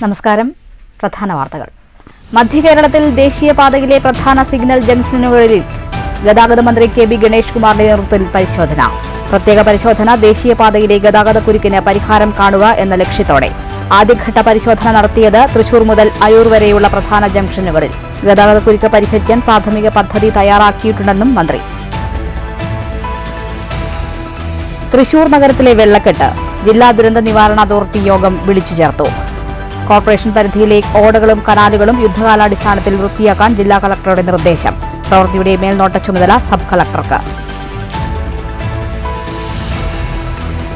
നമസ്കാരം. പ്രധാന വാർത്തകൾ. മധ്യകേരളത്തിൽ ദേശീയപാതയിലെ പ്രധാന സിഗ്നൽ ജംഗ്ഷനുകളിൽ ഗതാഗത മന്ത്രി കെ ബി ഗണേഷ് കുമാറിന്റെ നേതൃത്വത്തിൽ പരിശോധന. പ്രത്യേക പരിശോധന ദേശീയപാതയിലെ ഗതാഗതക്കുരുക്കിന് പരിഹാരം കാണുക എന്ന ലക്ഷ്യത്തോടെ. ആദ്യഘട്ട പരിശോധന നടത്തിയത് തൃശൂർ മുതൽ അരൂർ വരെയുള്ള പ്രധാന ജംഗ്ഷനുകളിൽ. ഗതാഗതക്കുരുക്ക് പരിഹരിക്കാൻ പ്രാഥമിക പദ്ധതി തയ്യാറാക്കിയിട്ടുണ്ടെന്നും മന്ത്രി. തൃശൂർ നഗരത്തിലെ വെള്ളക്കെട്ട് ജില്ലാ ദുരന്ത നിവാരണ അതോറിറ്റി യോഗം വിളിച്ചു ചേർത്തു. കോർപ്പറേഷൻ പരിധിയിലെ ഓടകളും കനാലുകളും യുദ്ധകാലാടിസ്ഥാനത്തിൽ വൃത്തിയാക്കാൻ ജില്ലാ കളക്ടറുടെ നിർദ്ദേശം. പ്രവൃത്തിയുടെ മേൽനോട്ട ചുമതല സബ് കളക്ടർക്ക്.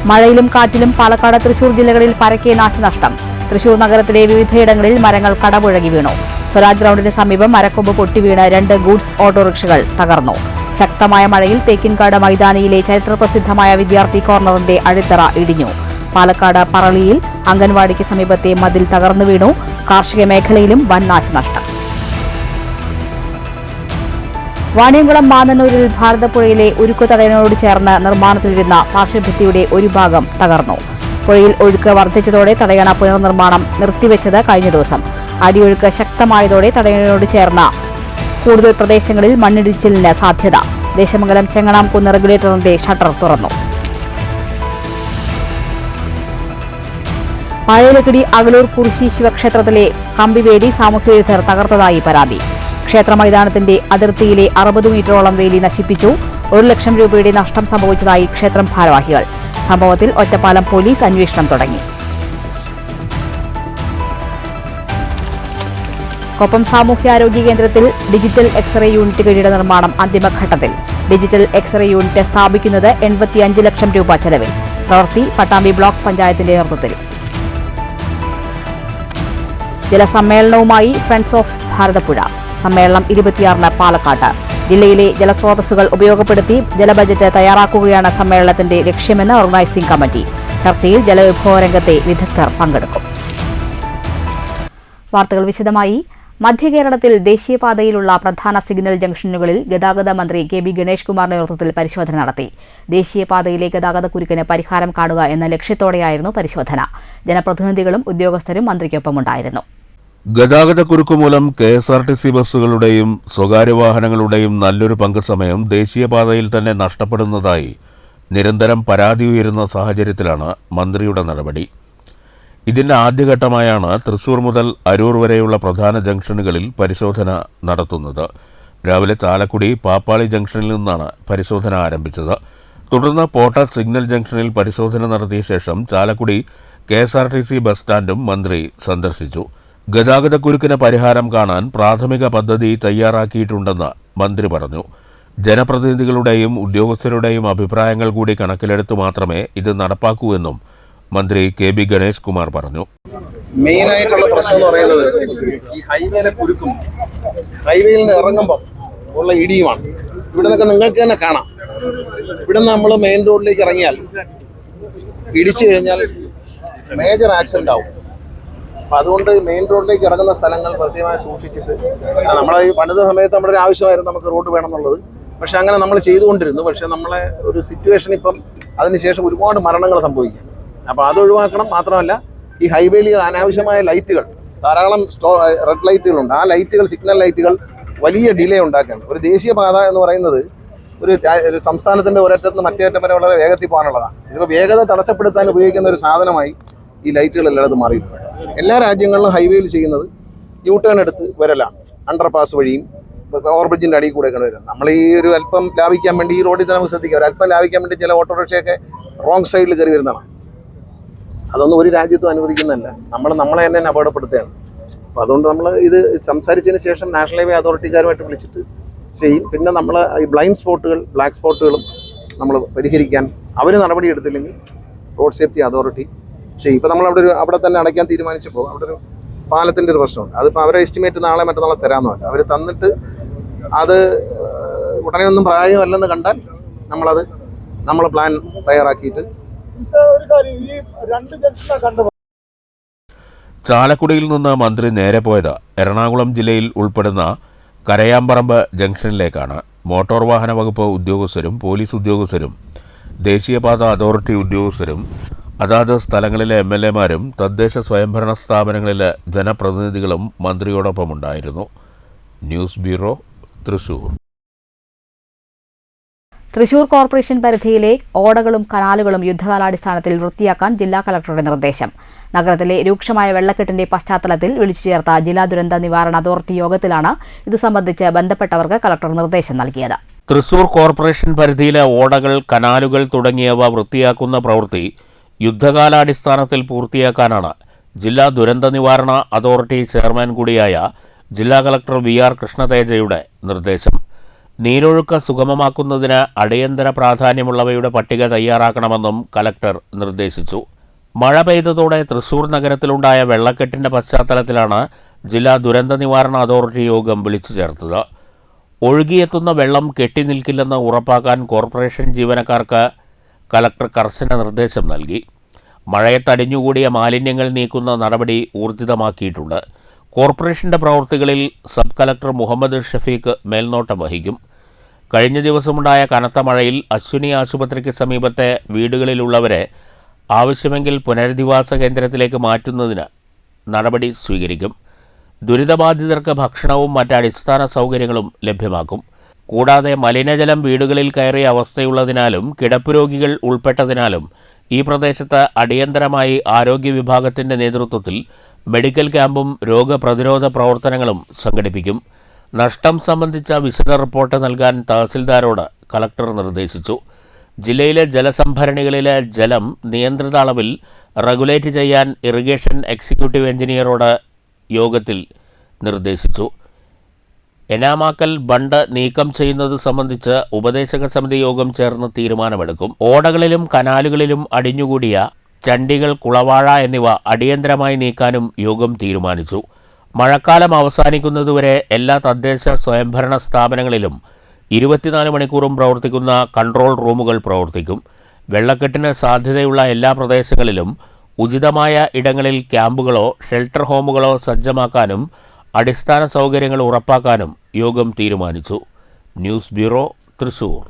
മഴയിലും കാറ്റിലും പാലക്കാട്, തൃശൂർ ജില്ലകളിൽ പരക്കെ നാശനഷ്ടം. തൃശൂർ നഗരത്തിലെ വിവിധയിടങ്ങളിൽ മരങ്ങൾ കടപുഴകി വീണു. സ്വരാജ് ഗ്രൌണ്ടിന് സമീപം മരക്കൊമ്പ് പൊട്ടിവീണ് 2 ഗൂഡ്സ് ഓട്ടോറിക്ഷകൾ തകർന്നു. ശക്തമായ മഴയിൽ തേക്കിൻകാട് മൈതാനിയിലെ ചരിത്രപ്രസിദ്ധമായ വിദ്യാർത്ഥി കോർണറിന്റെ അടിത്തറ ഇടിഞ്ഞു. പാലക്കാട് പറളിയിൽ അംഗൻവാടിക്ക് സമീപത്തെ മതിൽ തകർന്നു വീണു. കാർഷിക മേഖലയിലും വൻ നാശനഷ്ടം. വാണിയംകുളം മാന്നന്നൂരിൽ ഭാരതപ്പുഴയിലെ ഉരുക്കു തടയണയോട് ചേർന്ന് നിർമ്മാണത്തിലിരുന്ന പാർശ്വഭിത്തിയുടെ ഒരു ഭാഗം തകർന്നു. പുഴയിൽ ഒഴുക്ക് വർദ്ധിച്ചതോടെ തടയണ പുനർനിർമ്മാണം നിർത്തിവെച്ചത് കഴിഞ്ഞ ദിവസം. അടിയൊഴുക്ക് ശക്തമായതോടെ തടയണയോട് ചേർന്ന കൂടുതൽ പ്രദേശങ്ങളിൽ മണ്ണിടിച്ചിലിന് സാധ്യത. ദേശമംഗലം ചെങ്ങണാംകുന്ന് റെഗുലേറ്ററിന്റെ ഷട്ടർ തുറന്നു. പാഴേലക്കിടി അകലൂർ കുറിശി ശിവക്ഷേത്രത്തിലെ കമ്പിവേലി സാമൂഹ്യവിരുദ്ധർ തകർത്തതായി പരാതി. ക്ഷേത്ര മൈതാനത്തിന്റെ അതിർത്തിയിലെ 60 മീറ്ററോളം വേലി നശിപ്പിച്ചു. 1 ലക്ഷം രൂപയുടെ നഷ്ടം സംഭവിച്ചതായി ക്ഷേത്രം ഭാരവാഹികൾ. സംഭവത്തിൽ ഒറ്റപ്പാലം പോലീസ് അന്വേഷണം തുടങ്ങി. കൊപ്പം സാമൂഹ്യാരോഗ്യ കേന്ദ്രത്തിൽ ഡിജിറ്റൽ എക്സ്റേ യൂണിറ്റ് കെട്ടിട നിർമ്മാണം അന്തിമഘട്ടത്തിൽ. ഡിജിറ്റൽ എക്സ്റേ യൂണിറ്റ് സ്ഥാപിക്കുന്നത് 85 ലക്ഷം രൂപ ചെലവിൽ. പ്രവൃത്തി പട്ടാമ്പി ബ്ലോക്ക് പഞ്ചായത്തിന്റെ നേതൃത്വത്തിൽ. ജലസമ്മേളനവുമായി ഫ്രണ്ട്സ് ഓഫ് ഭാരതപ്പുഴ. സമ്മേളനം 26-ന് പാലക്കാട്ട്. ജില്ലയിലെ ജലസ്രോതസ്സുകൾ ഉപയോഗപ്പെടുത്തി ജലബജറ്റ് തയ്യാറാക്കുകയാണ് സമ്മേളനത്തിന്റെ ലക്ഷ്യമെന്ന് ഓർഗനൈസിംഗ് കമ്മിറ്റി. ചർച്ചയിൽ ജലവിഭവ രംഗത്തെ വിദഗ്ധർ പങ്കെടുക്കും. വാർത്തകൾ വിശദമായി. മധ്യകേരളത്തിൽ ദേശീയപാതയിലുള്ള പ്രധാന സിഗ്നൽ ജംഗ്ഷനുകളിൽ ഗതാഗത മന്ത്രി കെ ബി ഗണേഷ് കുമാറിന്റെ നേതൃത്വത്തിൽ പരിശോധന നടത്തി. ദേശീയപാതയിലെ ഗതാഗതക്കുരുക്കിന് പരിഹാരം കാണുക എന്ന ലക്ഷ്യത്തോടെയായിരുന്നു പരിശോധന. ജനപ്രതിനിധികളും ഉദ്യോഗസ്ഥരും മന്ത്രിക്കൊപ്പമുണ്ടായിരുന്നു. ഗതാഗതക്കുരുക്ക് മൂലം കെഎസ്ആർടിസി ബസ്സുകളുടെയും സ്വകാര്യ വാഹനങ്ങളുടെയും നല്ലൊരു പങ്ക് സമയം ദേശീയപാതയിൽ തന്നെ നഷ്ടപ്പെടുന്നതായി നിരന്തരം പരാതി ഉയരുന്ന സാഹചര്യത്തിലാണ് മന്ത്രിയുടെ നടപടി. ഇതിന്റെ ആദ്യഘട്ടമായാണ് തൃശൂർ മുതൽ അരൂർ വരെയുള്ള പ്രധാന ജംഗ്ഷനുകളിൽ പരിശോധന നടത്തുന്നത്. രാവിലെ ചാലക്കുടി പാപ്പാളി ജംഗ്ഷനിൽ നിന്നാണ് പരിശോധന ആരംഭിച്ചത്. തുടർന്ന് പോട്ട സിഗ്നൽ ജംഗ്ഷനിൽ പരിശോധന നടത്തിയ ശേഷം ചാലക്കുടി കെഎസ്ആർടിസി ബസ് സ്റ്റാൻഡും മന്ത്രി സന്ദർശിച്ചു. ഗതാഗതക്കുരുക്കിന് പരിഹാരം കാണാൻ പ്രാഥമിക പദ്ധതി തയ്യാറാക്കിയിട്ടുണ്ടെന്ന് മന്ത്രി പറഞ്ഞു. ജനപ്രതിനിധികളുടെയും ഉദ്യോഗസ്ഥരുടെയും അഭിപ്രായങ്ങൾ കൂടി കണക്കിലെടുത്ത് മാത്രമേ ഇത് നടപ്പാക്കൂ എന്നും മന്ത്രി കെ ബി ഗണേഷ് കുമാർ പറഞ്ഞു. മെയിനായിട്ടുള്ള പ്രശ്നം എന്ന് പറയുന്നത് ഈ ഹൈവേയിലെ കുരുക്കും ഹൈവേയിൽ നിന്ന് ഇറങ്ങുമ്പോൾ ഉള്ള ഇടിയുമാണ്. ഇവിടെ നിന്നൊക്കെ നിങ്ങൾക്ക് തന്നെ കാണാം. ഇവിടെ നിന്ന് നമ്മൾ മെയിൻ റോഡിലേക്ക് ഇറങ്ങിയാൽ ഇടിച്ചു കഴിഞ്ഞാൽ മേജർ ആക്സിഡന്റ് ആവും. അപ്പം അതുകൊണ്ട് മെയിൻ റോഡിലേക്ക് ഇറങ്ങുന്ന സ്ഥലങ്ങൾ പ്രത്യേകമായി സൂക്ഷിച്ചിട്ട് നമ്മൾ ഈ പണിത സമയത്ത് നമ്മുടെ ഒരു ആവശ്യമായിരുന്നു നമുക്ക് റോഡ് വേണം എന്നുള്ളത്. പക്ഷെ അങ്ങനെ നമ്മൾ ചെയ്തുകൊണ്ടിരുന്നു. പക്ഷെ നമ്മളെ ഒരു സിറ്റുവേഷൻ ഇപ്പം അതിനുശേഷം ഒരുപാട് മരണങ്ങൾ സംഭവിക്കും. അപ്പോൾ അത് ഒഴിവാക്കണം. മാത്രമല്ല ഈ ഹൈവേയിൽ അനാവശ്യമായ ലൈറ്റുകൾ ധാരാളം റെഡ് ലൈറ്റുകളുണ്ട്. ആ ലൈറ്റുകൾ, സിഗ്നൽ ലൈറ്റുകൾ വലിയ ഡിലേ ഉണ്ടാക്കുകയാണ്. ഒരു ദേശീയപാത എന്ന് പറയുന്നത് ഒരു സംസ്ഥാനത്തിൻ്റെ ഒരറ്റത്ത് നിന്ന് മറ്റേ അറ്റം വരെ വളരെ വേഗത്തിൽ പോകാനുള്ളതാണ്. ഇതിപ്പോൾ വേഗത തടസ്സപ്പെടുത്താൻ ഉപയോഗിക്കുന്ന ഒരു സാധനമായി ഈ ലൈറ്റുകൾ എല്ലായിടത്തും മാറിയിട്ടുണ്ട്. എല്ലാ രാജ്യങ്ങളിലും ഹൈവേയിൽ ചെയ്യുന്നത് യു ടേൺ എടുത്ത് വരലാണ്. അണ്ടർപാസ് വഴിയും ഓവർബ്രിഡ്ജിൻ്റെ അടിയിൽ കൂടെയൊക്കെ വരുന്നത്. നമ്മൾ ഈ ഒരു അല്പം ലാഭിക്കാൻ വേണ്ടി ഈ റോഡിൽ തന്നെ നമുക്ക് ശ്രദ്ധിക്കാം. ഒരു അല്പം ലാഭിക്കാൻ വേണ്ടി ചില ഓട്ടോറിക്ഷയൊക്കെ റോങ് സൈഡിൽ കയറി വരുന്നതാണ്. അതൊന്നും ഒരു രാജ്യത്തും അനുവദിക്കുന്നതല്ല. നമ്മളെ തന്നെ അപകടപ്പെടുത്തുകയാണ്. അപ്പോൾ അതുകൊണ്ട് നമ്മൾ ഇത് സംസാരിച്ചതിന് ശേഷം നാഷണൽ ഹൈവേ അതോറിറ്റിക്കാരുമായിട്ട് വിളിച്ചിട്ട് ചെയ്യും. പിന്നെ നമ്മൾ ഈ ബ്ലൈൻഡ് സ്പോട്ടുകൾ, ബ്ലാക്ക് സ്പോട്ടുകളും നമ്മൾ പരിഹരിക്കാൻ അവർ നടപടി എടുത്തില്ലെങ്കിൽ റോഡ് സേഫ്റ്റി അതോറിറ്റി ചെയ്യും. ഇപ്പോൾ നമ്മൾ അവിടെ തന്നെ അടയ്ക്കാൻ തീരുമാനിച്ചപ്പോൾ അവിടെ ഒരു പാലത്തിൻ്റെ ഒരു പ്രശ്നമുണ്ട്. അതിപ്പോൾ അവരെ എസ്റ്റിമേറ്റ് നാളെ മറ്റന്നാളെ തരാമെന്ന് പറഞ്ഞു. അവർ തന്നിട്ട് അത് ഉടനെ ഒന്നും പ്രായമല്ലെന്ന് കണ്ടാൽ നമ്മൾ പ്ലാൻ തയ്യാറാക്കിയിട്ട് ചാലക്കുടിയിൽ നിന്ന് മന്ത്രി നേരെ പോയത് എറണാകുളം ജില്ലയിൽ ഉൾപ്പെടുന്ന കരയാമ്പറമ്പ് ജംഗ്ഷനിലേക്കാണ്. മോട്ടോർ വാഹന വകുപ്പ് ഉദ്യോഗസ്ഥരും പോലീസ് ഉദ്യോഗസ്ഥരും ദേശീയപാത അതോറിറ്റി ഉദ്യോഗസ്ഥരും അതാത് സ്ഥലങ്ങളിലെ MLA-മാരും തദ്ദേശ സ്വയംഭരണ സ്ഥാപനങ്ങളിലെ ജനപ്രതിനിധികളും മന്ത്രിയോടൊപ്പമുണ്ടായിരുന്നു. News bureau, Thrissur. Thrissur corporation പരിധിയിലെ ഓടകളും കനാലുകളും യുദ്ധകാലാടിസ്ഥാനത്തിൽ വൃത്തിയാക്കാൻ ജില്ലാ കളക്ടറുടെ നിർദ്ദേശം. നഗരത്തിലെ രൂക്ഷമായ വെള്ളക്കെട്ടിന്റെ പശ്ചാത്തലത്തിൽ വിളിച്ചു ചേർത്ത ജില്ലാ ദുരന്ത നിവാരണ അതോറിറ്റി യോഗത്തിലാണ് ഇത് സംബന്ധിച്ച് ബന്ധപ്പെട്ടവർക്ക് കളക്ടർ നിർദ്ദേശം നൽകിയത്. തൃശൂർ കോർപ്പറേഷൻ പരിധിയിലെ ഓടകൾ, കനാലുകൾ തുടങ്ങിയവ വൃത്തിയാക്കുന്ന പ്രവൃത്തി യുദ്ധകാലാടിസ്ഥാനത്തിൽ പൂർത്തിയാക്കാനാണ് ജില്ലാ ദുരന്ത നിവാരണ അതോറിറ്റി ചെയർമാൻ കൂടിയായ ജില്ലാ കളക്ടർ VR കൃഷ്ണതേജയുടെ നിർദ്ദേശം. നീരൊഴുക്ക് സുഗമമാക്കുന്നതിന് അടിയന്തര പ്രാധാന്യമുള്ളവയുടെ പട്ടിക തയ്യാറാക്കണമെന്നും കലക്ടർ നിർദ്ദേശിച്ചു. മഴ പെയ്തതോടെ തൃശൂർ നഗരത്തിലുണ്ടായ വെള്ളക്കെട്ടിന്റെ പശ്ചാത്തലത്തിലാണ് ജില്ലാ ദുരന്ത നിവാരണ അതോറിറ്റി യോഗം വിളിച്ചു ചേർത്തത്. ഒഴുകിയെത്തുന്ന വെള്ളം കെട്ടിനിൽക്കില്ലെന്ന് ഉറപ്പാക്കാൻ കോർപ്പറേഷൻ ജീവനക്കാർക്ക് കലക്ടർ കർശന നിർദ്ദേശം നൽകി. മഴയത്തടിഞ്ഞുകൂടിയ മാലിന്യങ്ങൾ നീക്കുന്ന നടപടി ഊർജിതമാക്കിയിട്ടുണ്ട്. കോർപ്പറേഷന്റെ പ്രവൃത്തികളിൽ സബ് കലക്ടർ മുഹമ്മദ് ഷഫീഖ് മേൽനോട്ടം വഹിക്കും. കഴിഞ്ഞ ദിവസമുണ്ടായ കനത്ത മഴയിൽ അശ്വിനി ആശുപത്രിക്ക് സമീപത്തെ വീടുകളിലുള്ളവരെ ആവശ്യമെങ്കിൽ പുനരധിവാസ കേന്ദ്രത്തിലേക്ക് മാറ്റുന്നതിന് നടപടി സ്വീകരിക്കും. ദുരിതബാധിതർക്ക് ഭക്ഷണവും മറ്റ് അടിസ്ഥാന സൗകര്യങ്ങളും ലഭ്യമാക്കും. കൂടാതെ മലിനജലം വീടുകളിൽ കയറിയ അവസ്ഥയുള്ളതിനാലും കിടപ്പ് രോഗികൾ ഉൾപ്പെട്ടതിനാലും ഈ പ്രദേശത്ത് അടിയന്തരമായി ആരോഗ്യ വിഭാഗത്തിന്റെ നേതൃത്വത്തിൽ മെഡിക്കൽ ക്യാമ്പും രോഗപ്രതിരോധ പ്രവർത്തനങ്ങളും സംഘടിപ്പിക്കും. നഷ്ടം സംബന്ധിച്ച വിശദ റിപ്പോർട്ട് നൽകാൻ തഹസിൽദാരോട് കലക്ടർ നിർദ്ദേശിച്ചു. ജില്ലയിലെ ജലസംഭരണികളിലെ ജലം നിയന്ത്രിത അളവിൽ റെഗുലേറ്റ് ചെയ്യാൻ ഇറിഗേഷൻ എക്സിക്യൂട്ടീവ് എഞ്ചിനീയറോട് യോഗത്തിൽ നിർദ്ദേശിച്ചു. എനാമാക്കൽ ബണ്ട് നീക്കം ചെയ്യുന്നത് സംബന്ധിച്ച് ഉപദേശക സമിതി യോഗം ചേർന്ന് തീരുമാനമെടുക്കും. ഓടകളിലും കനാലുകളിലും അടിഞ്ഞുകൂടിയ ചണ്ടികൾ, കുളവാഴ എന്നിവ അടിയന്തരമായി നീക്കാനും യോഗം തീരുമാനിച്ചു. മഴക്കാലം അവസാനിക്കുന്നതുവരെ എല്ലാ തദ്ദേശ സ്വയംഭരണ സ്ഥാപനങ്ങളിലും 24 മണിക്കൂറും പ്രവർത്തിക്കുന്ന കൺട്രോൾ റൂമുകൾ പ്രവർത്തിക്കും. വെള്ളക്കെട്ടിന് സാധ്യതയുള്ള എല്ലാ പ്രദേശങ്ങളിലും ഉചിതമായ ഇടങ്ങളിൽ ക്യാമ്പുകളോ ഷെൽട്ടർ ഹോമുകളോ സജ്ജമാക്കാനും അടിസ്ഥാന സൗകര്യങ്ങൾ ഉറപ്പാക്കാനും യോഗം തീരുമാനിച്ചു. News bureau, Thrissur.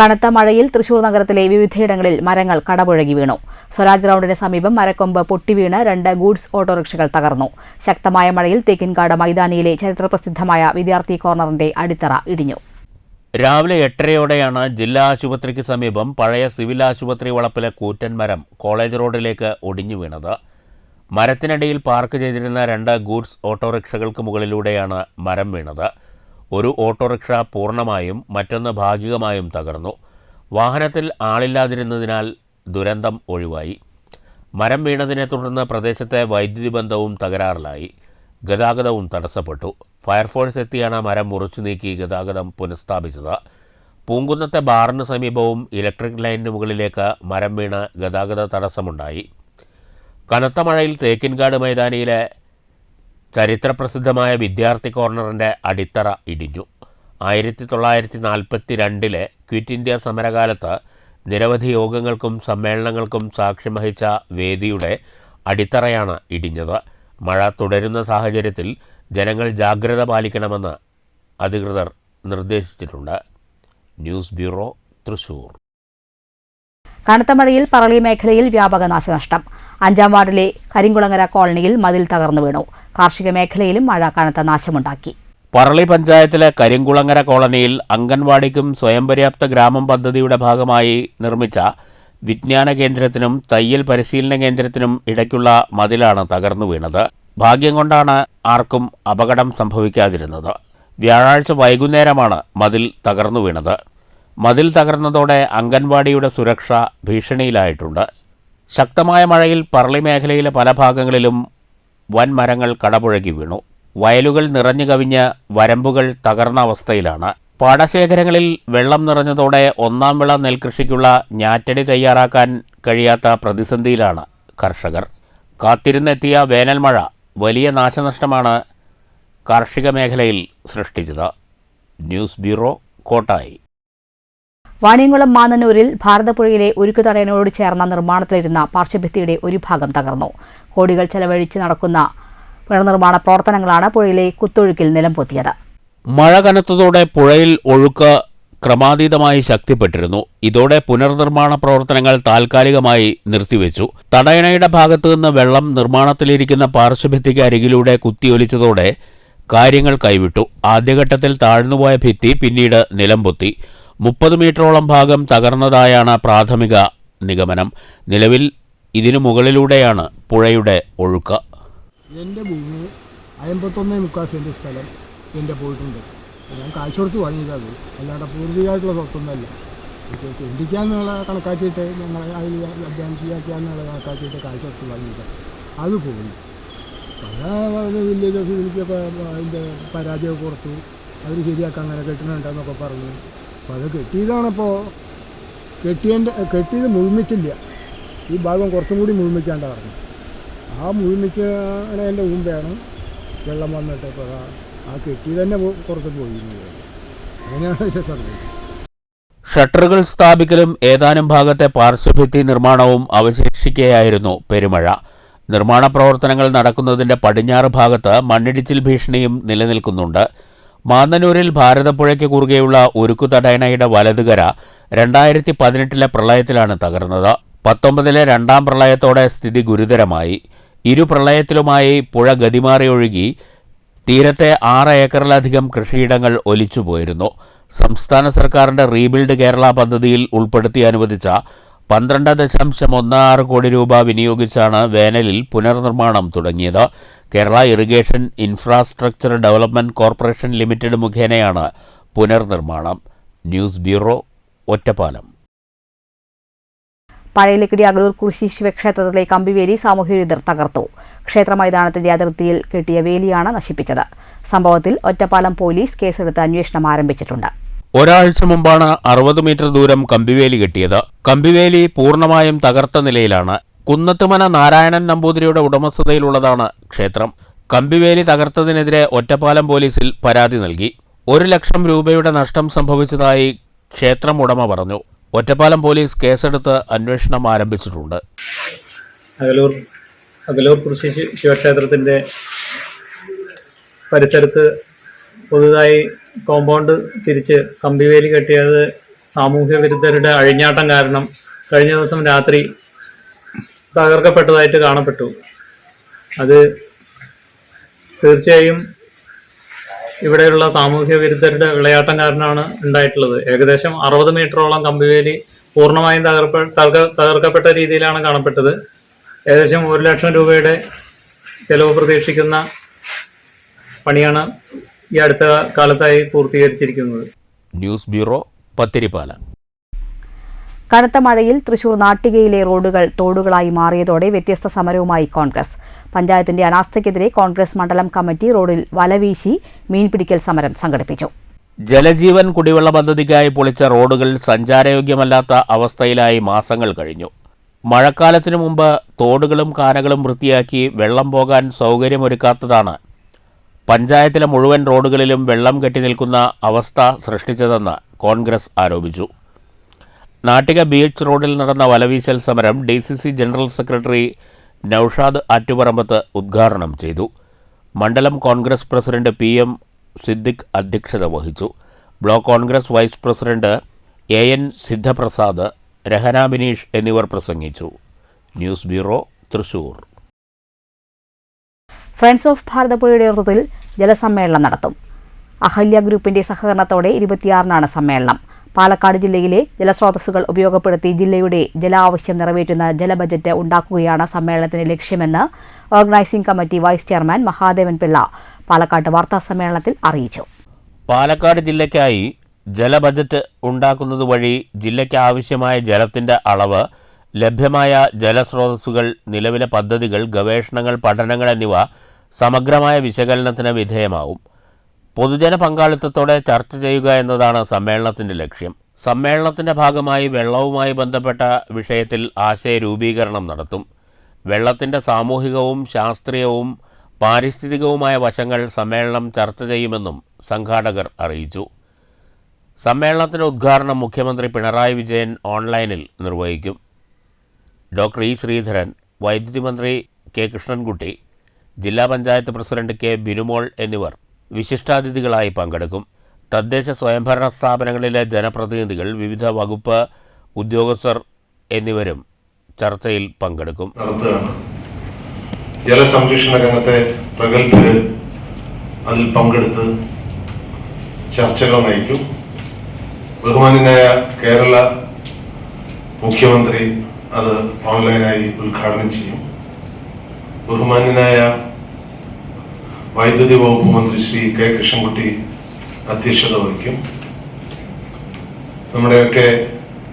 കനത്ത മഴയിൽ തൃശൂർ നഗരത്തിലെ വിവിധയിടങ്ങളിൽ മരങ്ങൾ കടപുഴകി വീണു. സ്വരാജ് റൗണ്ടിന് സമീപം മരക്കൊമ്പ് പൊട്ടിവീണ് 2 ഗൂഡ്സ് ഓട്ടോറിക്ഷകൾ തകർന്നു. ശക്തമായ മഴയിൽ തേക്കിൻകാട് മൈതാനിയിലെ ചരിത്രപ്രസിദ്ധമായ വിദ്യാർത്ഥി കോർണറിന്റെ അടിത്തറ ഇടിഞ്ഞു. രാവിലെ 8:30യോടെയാണ് ജില്ലാ ആശുപത്രിക്ക് സമീപം പഴയ സിവിൽ ആശുപത്രി വളപ്പിലെ കൂറ്റൻ മരം കോളേജ് റോഡിലേക്ക് ഒടിഞ്ഞു വീണത്. മരത്തിനടിയിൽ പാർക്ക് ചെയ്തിരുന്ന 2 ഗൂഡ്സ് ഓട്ടോറിക്ഷകൾക്ക് മുകളിലൂടെയാണ് മരം വീണത്. ഒരു ഓട്ടോറിക്ഷ പൂർണ്ണമായും മറ്റൊന്ന് ഭാഗികമായും തകർന്നു. വാഹനത്തിൽ ആളില്ലാതിരുന്നതിനാൽ ദുരന്തം ഒഴിവായി. മരം വീണതിനെ തുടർന്ന് പ്രദേശത്തെ വൈദ്യുതി ബന്ധവും തകരാറിലായി. ഗതാഗതവും തടസ്സപ്പെട്ടു. ഫയർഫോഴ്സ് എത്തിയാണ് മരം മുറിച്ചു നീക്കി ഗതാഗതം പുനഃസ്ഥാപിച്ചത്. പൂങ്കുന്നത്തെ ബാറിന് സമീപവും ഇലക്ട്രിക് ലൈനിന് മുകളിലേക്ക് മരം വീണ് ഗതാഗത തടസ്സമുണ്ടായി. കനത്ത മഴയിൽ തേക്കിൻകാട് മൈതാനിയിലെ ചരിത്രപ്രസിദ്ധമായ വിദ്യാർത്ഥി കോർണറിൻ്റെ അടിത്തറ ഇടിഞ്ഞു. 1942 ക്വിറ്റ് ഇന്ത്യ സമരകാലത്ത് നിരവധി യോഗങ്ങൾക്കും സമ്മേളനങ്ങൾക്കും സാക്ഷ്യം വഹിച്ച വേദിയുടെ അടിത്തറയാണ് ഇടിഞ്ഞത്. മഴ തുടരുന്ന സാഹചര്യത്തിൽ ജനങ്ങൾ ജാഗ്രത പാലിക്കണമെന്ന് അധികൃതർ നിർദ്ദേശിച്ചിട്ടുണ്ട്. News bureau, Thrissur. കനത്ത മഴയിൽ പറളി മേഖലയിൽ വ്യാപക നാശനഷ്ടം. 5-ാം വാർഡിലെ കരിങ്കുളങ്ങര കോളനിയിൽ മതിൽ തകർന്നു വീണു. കാർഷിക മേഖലയിലും മഴ കനത്ത നാശമുണ്ടാക്കി. പറളി പഞ്ചായത്തിലെ കരിങ്കുളങ്ങര കോളനിയിൽ അംഗൻവാടിക്കും സ്വയം പര്യാപ്ത ഗ്രാമം പദ്ധതിയുടെ ഭാഗമായി നിർമ്മിച്ച വിജ്ഞാന കേന്ദ്രത്തിനും തയ്യൽ പരിശീലന കേന്ദ്രത്തിനും ഇടയ്ക്കുള്ള മതിലാണ് തകർന്നു വീണത്. ഭാഗ്യം കൊണ്ടാണ് ആർക്കും അപകടം സംഭവിക്കാതിരുന്നത്. വ്യാഴാഴ്ച വൈകുന്നേരമാണ് മതിൽ തകർന്നു വീണത്. മതിൽ തകർന്നതോടെ അംഗൻവാടിയുടെ സുരക്ഷ ഭീഷണിയിലായിട്ടുണ്ട്. ശക്തമായ മഴയിൽ പറളി മേഖലയിലെ പല ഭാഗങ്ങളിലും വൻ മരങ്ങൾ കടപുഴകി വീണു. വയലുകൾ നിറഞ്ഞു കവിഞ്ഞ് വരമ്പുകൾ തകർന്ന അവസ്ഥയിലാണ്. പാടശേഖരങ്ങളിൽ വെള്ളം നിറഞ്ഞതോടെ 1-ാം വിള നെൽകൃഷിക്കുള്ള ഞാറ്റടി തയ്യാറാക്കാൻ കഴിയാത്ത പ്രതിസന്ധിയിലാണ് കർഷകർ. കാത്തിരുന്നെത്തിയ വേനൽ മഴ വലിയ നാശനഷ്ടമാണ് കാർഷിക മേഖലയിൽ സൃഷ്ടിച്ചത്. News bureau, Kottayi. വാണിയംകുളം മാന്നന്നൂരിൽ ഭാരതപ്പുഴയിലെ ഉരുക്കുതടയനോട് ചേർന്ന നിർമ്മാണത്തിലിരുന്ന പാർശ്വഭിത്തിയുടെ ഒരു ഭാഗം തകർന്നു. കോടികൾ ചെലവഴിച്ച് നടക്കുന്ന പുനർനിർമ്മാണ പ്രവർത്തനങ്ങളാണ് പുഴയിലെ കുത്തൊഴുക്കിൽ നിലംപൊത്തിയത്. മഴ കനത്തതോടെ പുഴയിൽ ഒഴുക്ക് ക്രമാതീതമായി ശക്തിപ്പെട്ടിരുന്നു. ഇതോടെ പുനർനിർമ്മാണ പ്രവർത്തനങ്ങൾ താൽക്കാലികമായി നിർത്തിവെച്ചു. തടയണയുടെ ഭാഗത്തുനിന്ന് വെള്ളം നിർമ്മാണത്തിലിരിക്കുന്ന പാർശ്വഭിത്തിക്ക് അരികിലൂടെ കുത്തിയൊലിച്ചതോടെ കാര്യങ്ങൾ കൈവിട്ടു. ആദ്യഘട്ടത്തിൽ താഴ്ന്നുപോയ ഭിത്തി പിന്നീട് നിലംപൊത്തി. 30 മീറ്ററോളം ഭാഗം തകർന്നതായാണ് പ്രാഥമിക നിഗമനം. നിലവിൽ ഇതിനു മുകളിലൂടെയാണ് പുഴയുടെ ഒഴുക്ക്. എൻ്റെ ഭൂമി 51.25 സെൻറ്റ് സ്ഥലം എൻ്റെ പോയിട്ടുണ്ട്. ഞാൻ കാശ് കൊടുത്ത് വാങ്ങിയതത്, അല്ലാണ്ട് പൂർവികമായിട്ടുള്ള സ്വത്തൊന്നുമല്ല. ഇത് ചിന്തിക്കാന്നുള്ള കണക്കാക്കിയിട്ട് ഞങ്ങൾ അതിൽ അധ്വാനിക്കാന്നുള്ള കണക്കാക്കിയിട്ട് കാശ് കൊടുത്ത് വാങ്ങിയത് അത് പോയി. പല വില്ലേജ് ഓഫീസിലേക്കൊക്കെ അതിൻ്റെ പരാതിയൊക്കെ കൊടുത്തു. അവർ ശരിയാക്കാൻ അങ്ങനെ കെട്ടണുണ്ടെന്നൊക്കെ പറഞ്ഞു. അപ്പോൾ അത് കെട്ടിയതാണിപ്പോൾ കെട്ടിയത് മുഴുമിച്ചില്ല. ഈ ഭാഗം കുറച്ചും കൂടി മുഴുമിക്കാണ്ട പറഞ്ഞു. ആ മുഴുമിക്കുന്നതിൻ്റെ മുമ്പാണ് വെള്ളം വന്നിട്ട് ഇപ്പോൾ ആ കെട്ടി തന്നെ പുറത്ത് പോയിരുന്നത്. അങ്ങനെയാണ് ഇതിൻ്റെ സംഭവിച്ചത്. ഷട്ടറുകൾ സ്ഥാപിക്കലും ഏതാനും ഭാഗത്തെ പാർശ്വഭിത്തി നിർമ്മാണവും അവശേഷിക്കുകയായിരുന്നു പെരുമഴ. നിർമ്മാണ പ്രവർത്തനങ്ങൾ നടക്കുന്നതിന്റെ പടിഞ്ഞാറ് ഭാഗത്ത് മണ്ണിടിച്ചിൽ ഭീഷണിയും നിലനിൽക്കുന്നുണ്ട്. മാന്നന്നൂരിൽ ഭാരതപ്പുഴയ്ക്ക് കുറുകെയുള്ള ഉരുക്കു തടയണയുടെ വലതുകര 2018 പ്രളയത്തിലാണ് തകർന്നത്. 19 രണ്ടാം പ്രളയത്തോടെ സ്ഥിതി ഗുരുതരമായി. ഇരു പ്രളയത്തിലുമായി പുഴ ഗതിമാറി ഒഴുകി തീരത്തെ 6 ഏക്കറിലധികം കൃഷിയിടങ്ങൾ ഒലിച്ചുപോയിരുന്നു. സംസ്ഥാന സർക്കാരിന്റെ റീബിൽഡ് കേരള പദ്ധതിയിൽ ഉൾപ്പെടുത്തി അനുവദിച്ച 12.16 കോടി രൂപ വിനിയോഗിച്ചാണ് വേനലിൽ പുനർനിർമ്മാണം തുടങ്ങിയത്. Kerala irrigation infrastructure development corporation limited മുഖേനയാണ് പുനർനിർമ്മാണം. News bureau, Ottapalam. പഴയലിക്കടി അഗളൂർ കുരിശി ശിവക്ഷേത്രത്തിലെ കമ്പിവേലി സാമൂഹ്യവിരുദ്ധർ തകർത്തു. ക്ഷേത്ര മൈതാനത്തിന്റെ അതിർത്തിയിൽ കെട്ടിയ വേലിയാണ് നശിപ്പിച്ചത്. സംഭവത്തിൽ ഒറ്റപ്പാലം പോലീസ് കേസെടുത്ത് അന്വേഷണം ആരംഭിച്ചിട്ടുണ്ട്. ഒരാഴ്ച മുമ്പാണ് 60 മീറ്റർ ദൂരം കമ്പിവേലി കെട്ടിയത്. കമ്പിവേലി പൂർണ്ണമായും തകർത്ത നിലയിലാണ്. കുന്നത്തുമന നാരായണൻ നമ്പൂതിരിയുടെ ഉടമസ്ഥതയിലുള്ളതാണ് ക്ഷേത്രം. കമ്പിവേലി തകർത്തതിനെതിരെ ഒറ്റപ്പാലം പോലീസിൽ പരാതി നൽകി. 1 ലക്ഷം രൂപയുടെ നഷ്ടം സംഭവിച്ചതായി ക്ഷേത്രം ഉടമ പറഞ്ഞു. ഒറ്റപ്പാലം പോലീസ് കേസെടുത്ത് അന്വേഷണം ആരംഭിച്ചിട്ടുണ്ട്. അഗലൂർ കുരിശി ശിവക്ഷേത്രത്തിൻ്റെ പരിസരത്ത് പുതുതായി കോമ്പൗണ്ട് തിരിച്ച് കമ്പിവേലി കെട്ടിയത് സാമൂഹ്യ വിരുദ്ധരുടെ അഴിഞ്ഞാട്ടം കാരണം കഴിഞ്ഞ ദിവസം രാത്രി തകർക്കപ്പെട്ടതായിട്ട് കാണപ്പെട്ടു. അത് തീർച്ചയായും ഇവിടെയുള്ള സാമൂഹ്യ വിരുദ്ധരുടെ വിളയാട്ടം കാരണമാണ് ഉണ്ടായിട്ടുള്ളത്. ഏകദേശം 60 മീറ്ററോളം കമ്പിവേലി പൂർണ്ണമായും തകർക്കപ്പെട്ട രീതിയിലാണ് കാണപ്പെട്ടത്. ഏകദേശം 1 ലക്ഷം രൂപയുടെ ചെലവ് പ്രതീക്ഷിക്കുന്ന പണിയാണ് ഈ അടുത്ത കാലത്തായി പൂർത്തീകരിച്ചിരിക്കുന്നത്. News bureau, പത്തിരിപ്പാലം. കനത്ത മഴയിൽ തൃശൂർ നാട്ടികയിലെ റോഡുകൾ തോടുകളായി മാറിയതോടെ വ്യത്യസ്ത സമരവുമായി കോൺഗ്രസ്. പഞ്ചായത്തിന്റെ അനാസ്ഥയ്ക്കെതിരെ കോൺഗ്രസ് മണ്ഡലം കമ്മിറ്റി റോഡിൽ വലവീശി മീൻപിടിക്കൽ സമരം സംഘടിപ്പിച്ചു. ജലജീവൻ കുടിവെള്ള പദ്ധതിക്കായി പൊളിച്ച റോഡുകൾ സഞ്ചാരയോഗ്യമല്ലാത്ത അവസ്ഥയിലായി മാസങ്ങൾ കഴിഞ്ഞു. മഴക്കാലത്തിനു മുമ്പ് തോടുകളും കാനകളും വൃത്തിയാക്കി വെള്ളം പോകാൻ സൗകര്യമൊരുക്കാത്തതാണ് പഞ്ചായത്തിലെ മുഴുവൻ റോഡുകളിലും വെള്ളം കെട്ടിനിൽക്കുന്ന അവസ്ഥ സൃഷ്ടിച്ചതെന്ന് കോൺഗ്രസ് ആരോപിച്ചു. നാട്ടിക ബീച്ച് റോഡിൽ നടന്ന വലവീശൽ സമരം DCC general secretary Naushad Attuparambath ഉദ്ഘാടനം ചെയ്തു. മണ്ഡലം കോൺഗ്രസ് പ്രസിഡന്റ് PM സിദ്ദിഖ് അധ്യക്ഷത വഹിച്ചു. Block Congress vice president AN Sidhaprasad, Rahana Bineesh എന്നിവർ പ്രസംഗിച്ചു. News bureau, Thrissur. Friends of ഭാരതപ്പുഴയുടെ നേതൃത്വത്തിൽ ജലസമ്മേളനം നടത്തും. അഹല്യ ഗ്രൂപ്പിന്റെ സഹകരണത്തോടെ 26-നാണ് സമ്മേളനം. പാലക്കാട് ജില്ലയിലെ ജലസ്രോതസ്സുകൾ ഉപയോഗപ്പെടുത്തി ജില്ലയുടെ ജലാവശ്യം നിറവേറ്റുന്ന ജലബജറ്റ് ഉണ്ടാക്കുകയാണ് സമ്മേളനത്തിന്റെ ലക്ഷ്യമെന്ന് organising committee vice chairman Mahadevan Pillai Palakkad വാർത്താസമ്മേളനത്തിൽ അറിയിച്ചു. പാലക്കാട് ജില്ലയ്ക്കായി ജലബജറ്റ് ഉണ്ടാക്കുന്നത് വഴി ജില്ലയ്ക്ക് ആവശ്യമായ ജലത്തിന്റെ അളവ്, ലഭ്യമായ ജലസ്രോതസ്സുകൾ, നിലവിലെ പദ്ധതികൾ, ഗവേഷണങ്ങൾ, പഠനങ്ങൾ എന്നിവ സമഗ്രമായ വിശകലനത്തിന് വിധേയമാവും. പൊതുജന പങ്കാളിത്തത്തോടെ ചർച്ച ചെയ്യുക എന്നതാണ് സമ്മേളനത്തിന്റെ ലക്ഷ്യം. സമ്മേളനത്തിന്റെ ഭാഗമായി വെള്ളവുമായി ബന്ധപ്പെട്ട വിഷയത്തിൽ ആശയ രൂപീകരണം നടത്തും. വെള്ളത്തിന്റെ സാമൂഹികവും ശാസ്ത്രീയവും പാരിസ്ഥിതികവുമായ വശങ്ങൾ സമ്മേളനം ചർച്ച ചെയ്യുമെന്നും സംഘാടകർ അറിയിച്ചു. സമ്മേളനത്തിന്റെ ഉദ്ഘാടനം മുഖ്യമന്ത്രി പിണറായി വിജയൻ ഓൺലൈനിൽ നിർവഹിക്കും. Doctor E. ശ്രീധരൻ, വൈദ്യുതി മന്ത്രി K. കൃഷ്ണൻകുട്ടി, ജില്ലാ പഞ്ചായത്ത് പ്രസിഡന്റ് K. ബിനുമോൾ എന്നിവർ വിശിഷ്ടാതിഥികളായി പങ്കെടുക്കും. തദ്ദേശ സ്വയംഭരണ സ്ഥാപനങ്ങളിലെ ജനപ്രതിനിധികൾ, വിവിധ വകുപ്പ് ഉദ്യോഗസ്ഥർ എന്നിവരും ചർച്ചയിൽ പങ്കെടുക്കും. ജലസംരക്ഷണ രംഗത്തെ പ്രഗത്ഭര് അതിൽ പങ്കെടുത്ത് ചർച്ചകൾ നയിക്കും. ബഹുമാന്യനായ കേരള മുഖ്യമന്ത്രി അത് ഓൺലൈനായി ഉദ്ഘാടനം ചെയ്യും. ബഹുമാന്യനായ വൈദ്യുതി വകുപ്പ് മന്ത്രി ശ്രീ കെ കൃഷ്ണൻകുട്ടി അധ്യക്ഷത വഹിക്കും.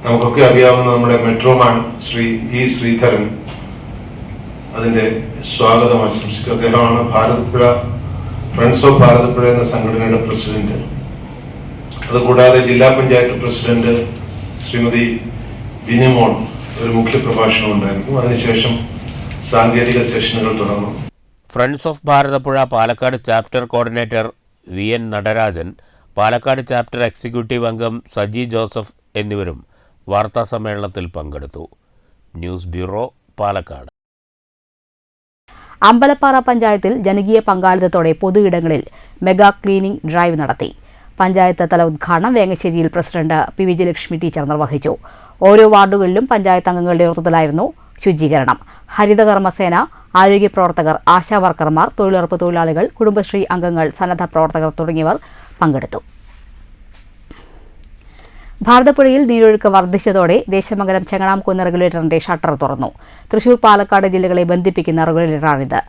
നമുക്കൊക്കെ അറിയാവുന്ന നമ്മുടെ മെട്രോമാൻ ശ്രീ ഇ ശ്രീധരൻ അതിന്റെ സ്വാഗതം ആശംസിക്കും. അദ്ദേഹമാണ് ഭാരതപ്പുഴ ഫ്രണ്ട്സ് ഓഫ് ഭാരതപ്പുഴ എന്ന സംഘടനയുടെ പ്രസിഡന്റ്. അതുകൂടാതെ ജില്ലാ പഞ്ചായത്ത് പ്രസിഡന്റ് ശ്രീമതി ബിനിമോൾ ഒരു മുഖ്യ പ്രഭാഷണം ഉണ്ടായിരിക്കും. അതിനുശേഷം സാങ്കേതിക സെഷനുകൾ തുടങ്ങും. Friends of Bharathapuzha Palakkad chapter coordinator VN Natarajan, Palakkad chapter executive അംഗം സജി ജോസഫ് എന്നിവരും വാർത്താസമ്മേളനത്തിൽ പങ്കെടുത്തു. News bureau, Palakkad. അമ്പലപ്പാറ പഞ്ചായത്തിൽ ജനകീയ പങ്കാളിത്തത്തോടെ പൊതുയിടങ്ങളിൽ മെഗാ ക്ലീനിംഗ് ഡ്രൈവ് നടത്തി. പഞ്ചായത്ത് തല ഉദ്ഘാടനം വേങ്ങശ്ശേരിയിൽ പ്രസിഡന്റ് പി വിജയലക്ഷ്മി ടീച്ചർ നിർവഹിച്ചു. ഓരോ വാർഡുകളിലും പഞ്ചായത്ത് അംഗങ്ങളുടെ നേതൃത്വത്തിലായിരുന്നു ശുചീകരണം. ഹരിതകർമ്മസേന, ആരോഗ്യ പ്രവർത്തകർ, ആശാവർക്കർമാർ, തൊഴിലുറപ്പ് തൊഴിലാളികൾ, കുടുംബശ്രീ അംഗങ്ങൾ, സന്നദ്ധ പ്രവർത്തകർ തുടങ്ങിയവർ പങ്കെടുത്തു. ഭാരതപ്പുഴയിൽ നീരൊഴുക്ക് വർദ്ധിച്ചതോടെ ദേശമംഗലം ചെങ്ങണാംകുന്ന് റെഗുലേറ്ററിന്റെ ഷട്ടർ തുറന്നു. തൃശൂർ, പാലക്കാട് ജില്ലകളെ ബന്ധിപ്പിക്കുന്ന റെഗുലേറ്ററാണിത്.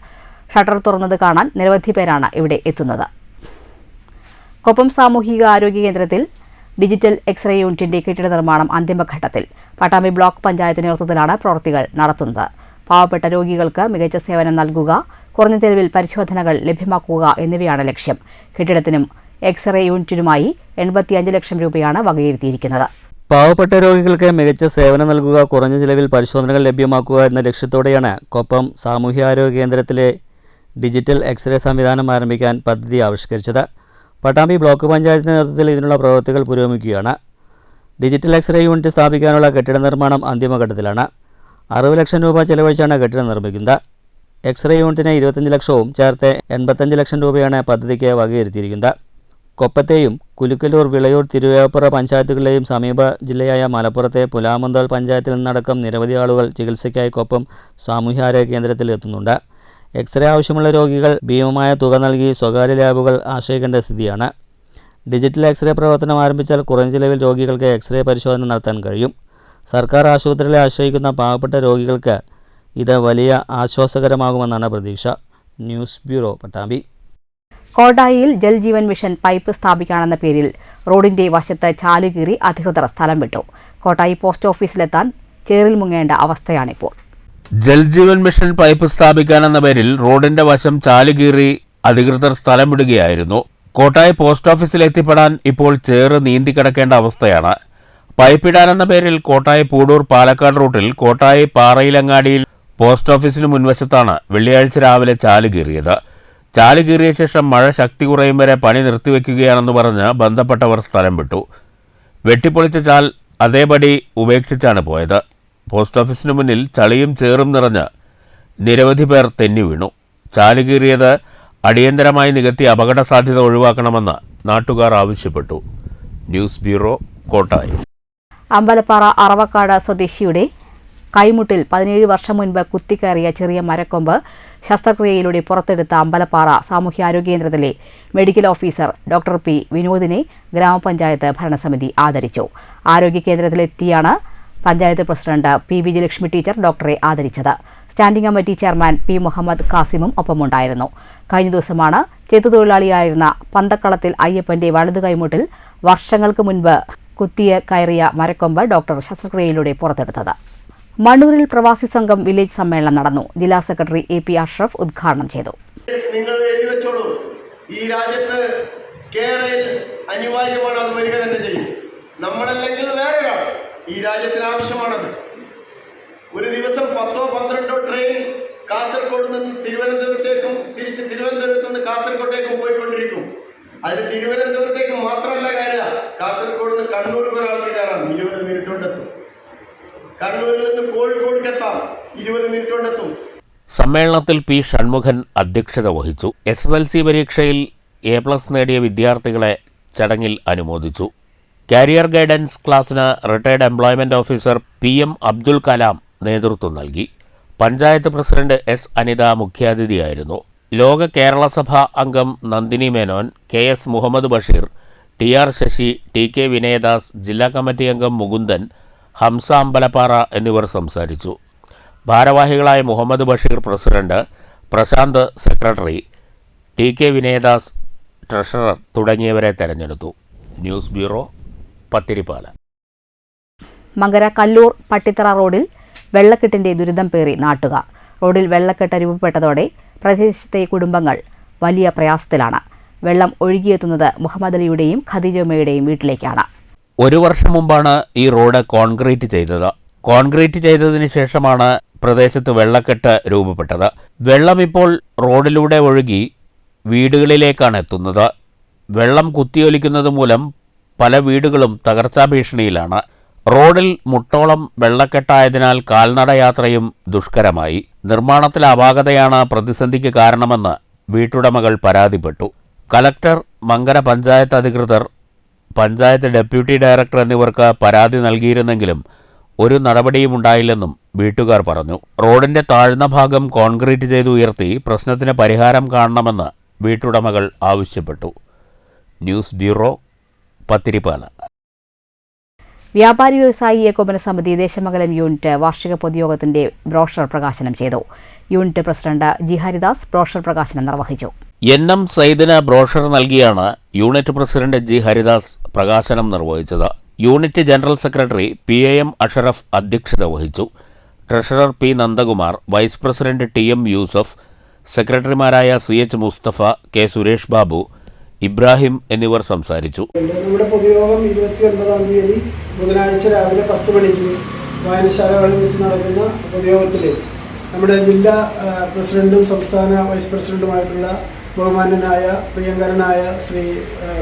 ഷട്ടർ തുറന്നത് കാണാൻ നിരവധി പേരാണ് ഇവിടെ എത്തുന്നത്. കൊപ്പം സാമൂഹിക ആരോഗ്യ കേന്ദ്രത്തിൽ ഡിജിറ്റൽ എക്സ്റേ യൂണിറ്റിന്റെ കെട്ടിട നിർമ്മാണം അന്തിമഘട്ടത്തിൽ. പട്ടാമ്പി ബ്ലോക്ക് പഞ്ചായത്തിന്റെ നേതൃത്വത്തിലാണ് പ്രവൃത്തികൾ നടത്തുന്നത്. പാവപ്പെട്ട രോഗികൾക്ക് മികച്ച സേവനം നൽകുക, കുറഞ്ഞ ചെലവിൽ പരിശോധനകൾ ലഭ്യമാക്കുക എന്നിവയാണ് ലക്ഷ്യം. കെട്ടിടത്തിനും എക്സ്റേ യൂണിറ്റിനുമായി 85 ലക്ഷം രൂപയാണ് വകയിരുത്തിയിരിക്കുന്നത്. പാവപ്പെട്ട രോഗികൾക്ക് മികച്ച സേവനം നൽകുക, കുറഞ്ഞ ചിലവിൽ പരിശോധനകൾ ലഭ്യമാക്കുക എന്ന ലക്ഷ്യത്തോടെയാണ് കൊപ്പം സാമൂഹ്യാരോഗ്യ കേന്ദ്രത്തിലെ ഡിജിറ്റൽ എക്സ്റേ സംവിധാനം ആരംഭിക്കാൻ പദ്ധതി ആവിഷ്കരിച്ചത്. പട്ടാമ്പി ബ്ലോക്ക് പഞ്ചായത്തിന്റെ നേതൃത്വത്തിൽ ഇതിനുള്ള പ്രവൃത്തികൾ പുരോഗമിക്കുകയാണ്. ഡിജിറ്റൽ എക്സ്റേ യൂണിറ്റ് സ്ഥാപിക്കാനുള്ള കെട്ടിട നിർമ്മാണം അന്തിമഘട്ടത്തിലാണ്. 60 ലക്ഷം രൂപ ചെലവഴിച്ചാണ് കെട്ടിടം നിർമ്മിക്കുന്നത്. എക്സ്റേ യൂണിറ്റിന് 25 ലക്ഷവും ചേർത്ത് 85 ലക്ഷം രൂപയാണ് പദ്ധതിക്ക് വകയിരുത്തിയിരിക്കുന്നത്. കൊപ്പത്തെയും കുലുക്കലൂർ, വിളയൂർ, തിരുവേപ്പുറ പഞ്ചായത്തുകളിലെയും സമീപ ജില്ലയായ മലപ്പുറത്തെ പുലാമന്തോൾ പഞ്ചായത്തിൽ നിന്നടക്കം നിരവധി ആളുകൾ ചികിത്സയ്ക്കായി കൊപ്പം സാമൂഹ്യാരോഗ്യ കേന്ദ്രത്തിൽ എത്തുന്നുണ്ട്. എക്സ്റേ ആവശ്യമുള്ള രോഗികൾ ഭീമമായ തുക നൽകി സ്വകാര്യ ലാബുകൾ ആശ്രയിക്കേണ്ട സ്ഥിതിയാണ്. ഡിജിറ്റൽ എക്സ്റേ പ്രവർത്തനം ആരംഭിച്ചാൽ കുറഞ്ഞ ചിലവിൽ രോഗികൾക്ക് എക്സ്റേ പരിശോധന നടത്താൻ കഴിയും. സർക്കാർ ആശുപത്രികളെ ആശ്രയിക്കുന്ന പാവപ്പെട്ട രോഗികൾക്ക് ഇത് വലിയ ആശ്വാസകരമാകുമെന്നാണ് പ്രതീക്ഷ. News bureau, Pattambi. കോട്ടായിയിൽ ജൽജീവൻ മിഷൻ പൈപ്പ് സ്ഥാപിക്കാനെന്ന പേരിൽ റോഡിന്റെ വശത്ത് ചാലുകീറി അധികൃതർ സ്ഥലം വിട്ടു. കോട്ടായി പോസ്റ്റ് ഓഫീസിലെത്താൻ ചേറിൽ മുങ്ങേണ്ട അവസ്ഥയാണിപ്പോൾ. ജൽജീവൻ മിഷൻ പൈപ്പ് സ്ഥാപിക്കാനെന്ന പേരിൽ റോഡിന്റെ വശം ചാലുകീറി അധികൃതർ സ്ഥലം വിടുകയായിരുന്നു. കോട്ടായി പോസ്റ്റ് ഓഫീസിൽ എത്തിപ്പെടാൻ ഇപ്പോൾ ചേറ് നീന്തിക്കിടക്കേണ്ട അവസ്ഥയാണ്. പൈപ്പിടാനെന്ന പേരിൽ കോട്ടായി പൂടൂർ പാലക്കാട് റൂട്ടിൽ കോട്ടായി പാറയിലങ്ങാടിയിൽ പോസ്റ്റ് ഓഫീസിന് മുൻവശത്താണ് വെള്ളിയാഴ്ച രാവിലെ ചാലുകീറിയത്. ചാലുകീറിയ ശേഷം മഴ ശക്തി കുറയും വരെ പണി നിർത്തിവെക്കുകയാണെന്ന് പറഞ്ഞ് ബന്ധപ്പെട്ടവർ സ്ഥലം വിട്ടു. വെട്ടിപ്പൊളിച്ച ചാൽ അതേപടി ഉപേക്ഷിച്ചാണ് പോയത്. പോസ്റ്റ് ഓഫീസിന് മുന്നിൽ ചളിയും ചേറും നിറഞ്ഞ് നിരവധി പേർ തെന്നി വീണു. ചാലുകീറിയത് അടിയന്തരമായി നികത്തി അപകട സാധ്യത ഒഴിവാക്കണമെന്ന് നാട്ടുകാർ ആവശ്യപ്പെട്ടു. News bureau, Kottayi. അമ്പലപ്പാറ അറവക്കാട് സ്വദേശിയുടെ കൈമുട്ടിൽ 17 വർഷം മുൻപ് കുത്തിക്കയറിയ ചെറിയ മരക്കൊമ്പ് ശസ്ത്രക്രിയയിലൂടെ പുറത്തെടുത്ത അമ്പലപ്പാറ സാമൂഹ്യാരോഗ്യ കേന്ദ്രത്തിലെ മെഡിക്കൽ ഓഫീസർ ഡോക്ടർ പി വിനോദിനെ ഗ്രാമപഞ്ചായത്ത് ഭരണസമിതി ആദരിച്ചു. ആരോഗ്യ കേന്ദ്രത്തിലെത്തിയാണ് panchayat president P Vijayalakshmi teacher ഡോക്ടറെ ആദരിച്ചത്. Standing committee chairman P Muhammad കാസിമും ഒപ്പമുണ്ടായിരുന്നു. കഴിഞ്ഞ ദിവസമാണ് ചെത്തുതൊഴിലാളിയായിരുന്ന പന്തക്കളത്തിൽ അയ്യപ്പന്റെ വലതു കൈമുട്ടിൽ വർഷങ്ങൾക്ക് മുൻപ് കയറിയ മരക്കൊമ്പ് ഡോക്ടർ ശസ്ത്രക്രിയയിലൂടെ പുറത്തെടുത്തത്. മണ്ണൂരിൽ പ്രവാസി സംഘം വില്ലേജ് സമ്മേളനം നടന്നു. ജില്ലാ സെക്രട്ടറി AP അഷ്റഫ് ഉദ്ഘാടനം ചെയ്തു. നിങ്ങൾ എഴുതി വെച്ചോളൂ, ഈ രാജ്യത്ത് കേരള അനിവാര്യമാണ്, അത് വരിക തന്നെ ചെയ്യും. നമ്മളല്ലെങ്കിൽ വേറെ ഒരാൾ ഈ രാജ്യത്തിന് ആവശ്യമാണത്. ഒരു ദിവസം 10-12 ട്രെയിൻ കാസർഗോഡ് നിന്ന് തിരുവനന്തപുരത്തേക്കും തിരിച്ച് തിരുവനന്തപുരത്ത് നിന്ന് കാസർഗോട്ടേക്കും പോയിക്കൊണ്ടിരിക്കും. അതിൽ തിരുവനന്തപുരത്തേക്ക് മാത്രമല്ല കയറുക, കാസർഗോഡ് നിന്ന് കണ്ണൂർക്ക് ഒരാൾക്ക് കയറാം, 20 മിനിറ്റ് കൊണ്ടെത്തും. കണ്ണൂരിൽ നിന്ന് കോഴിക്കോടേക്കെത്താം, 20 മിനിറ്റ് കൊണ്ടെത്തും. സമ്മേളനത്തിൽ പി ഷൺമുഖൻ അധ്യക്ഷത വഹിച്ചു. SSLC പരീക്ഷയിൽ A+ നേടിയ വിദ്യാർത്ഥികളെ ചടങ്ങിൽ അനുമോദിച്ചു. കാരിയർ ഗൈഡൻസ് ക്ലാസ്സിന് retired employment officer PM Abdul Kalam നേതൃത്വം നൽകി. പഞ്ചായത്ത് പ്രസിഡന്റ് S അനിത മുഖ്യാതിഥിയായിരുന്നു. ലോക കേരള സഭ അംഗം Nandini Menon, KS Muhammad Basheer, TR Sasi, TK Vinayadas, ജില്ലാ കമ്മിറ്റി അംഗം മുകുന്ദൻ, ഹംസ അമ്പലപ്പാറ എന്നിവർ സംസാരിച്ചു. ഭാരവാഹികളായ Muhammad Basheer president, Prashanth secretary, TK Vinayadas treasurer തുടങ്ങിയവരെ തെരഞ്ഞെടുത്തു. News bureau, Pathirippala. മങ്കര കല്ലൂർ പട്ടിത്തറ റോഡിൽ വെള്ളക്കെട്ടിന്റെ ദുരിതം പേറി നാട്ടുകാർ. റോഡിൽ വെള്ളക്കെട്ട് രൂപപ്പെട്ടതോടെ പ്രദേശത്തെ കുടുംബങ്ങൾ വലിയ പ്രയാസത്തിലാണ്. വെള്ളം ഒഴുകിയെത്തുന്നത് മുഹമ്മദ് അലിയുടെയും ഖദീജമ്മയുടെയും വീട്ടിലേക്കാണ്. 1 വർഷം മുമ്പാണ് ഈ റോഡ് കോൺക്രീറ്റ് ചെയ്തത്. കോൺക്രീറ്റ് ചെയ്തതിന് ശേഷമാണ് പ്രദേശത്ത് വെള്ളക്കെട്ട് രൂപപ്പെട്ടത്. വെള്ളം ഇപ്പോൾ റോഡിലൂടെ ഒഴുകി വീടുകളിലേക്കാണ് എത്തുന്നത്. വെള്ളം കുത്തിയൊലിക്കുന്നത് മൂലം പല വീടുകളും തകർച്ചാ ഭീഷണിയിലാണ്. റോഡിൽ മുട്ടോളം വെള്ളക്കെട്ടായതിനാൽ കാൽനടയാത്രയും ദുഷ്കരമായി. നിർമ്മാണത്തിലെ അപാകതയാണ് പ്രതിസന്ധിക്ക് കാരണമെന്ന് വീട്ടുടമകൾ പരാതിപ്പെട്ടു. കലക്ടർ, മങ്കര പഞ്ചായത്ത് അധികൃതർ, പഞ്ചായത്ത് ഡെപ്യൂട്ടി ഡയറക്ടർ എന്നിവർക്ക് പരാതി നൽകിയിരുന്നെങ്കിലും ഒരു നടപടിയും ഉണ്ടായില്ലെന്നും വീട്ടുകാർ പറഞ്ഞു. റോഡിന്റെ താഴ്ന്ന ഭാഗം കോൺക്രീറ്റ് ചെയ്ത് ഉയർത്തി പ്രശ്നത്തിന് പരിഹാരം കാണണമെന്ന് വീട്ടുടമകൾ ആവശ്യപ്പെട്ടു. News bureau, Pathiripala. വ്യാപാരി വ്യവസായി ഏകോപന സമിതി ദേശമംഗലം യൂണിറ്റ് വാർഷിക പൊതുയോഗത്തിന്റെ ബ്രോഷർ പ്രകാശനം ചെയ്തു. Unit president G Haridas brochure പ്രകാശനം നിർവഹിച്ചു. NM സൈദിന് ബ്രോഷർ നൽകിയാണ് യൂണിറ്റ് പ്രസിഡന്റ് G ഹരിദാസ് പ്രകാശനം നിർവഹിച്ചത്. Unit general secretary PAM Ashraf അധ്യക്ഷത വഹിച്ചു. Treasurer P Nandakumar, vice president TM Yusuf, സെക്രട്ടറിമാരായ CH മുസ്തഫ, K സുരേഷ് ബാബു, ഇബ്രാഹിം എന്നിവർ സംസാരിച്ചു. നമ്മുടെ പൊതുയോഗം 29-ാം തീയതി ബുധനാഴ്ച രാവിലെ 10 മണിക്ക് വായനശാലകളിൽ വെച്ച് നടക്കുന്ന പൊതുയോഗത്തിൽ നമ്മുടെ ജില്ലാ പ്രസിഡന്റും സംസ്ഥാന വൈസ് പ്രസിഡന്റുമായിട്ടുള്ള ബഹുമാന്യനായ പ്രിയങ്കരനായ ശ്രീ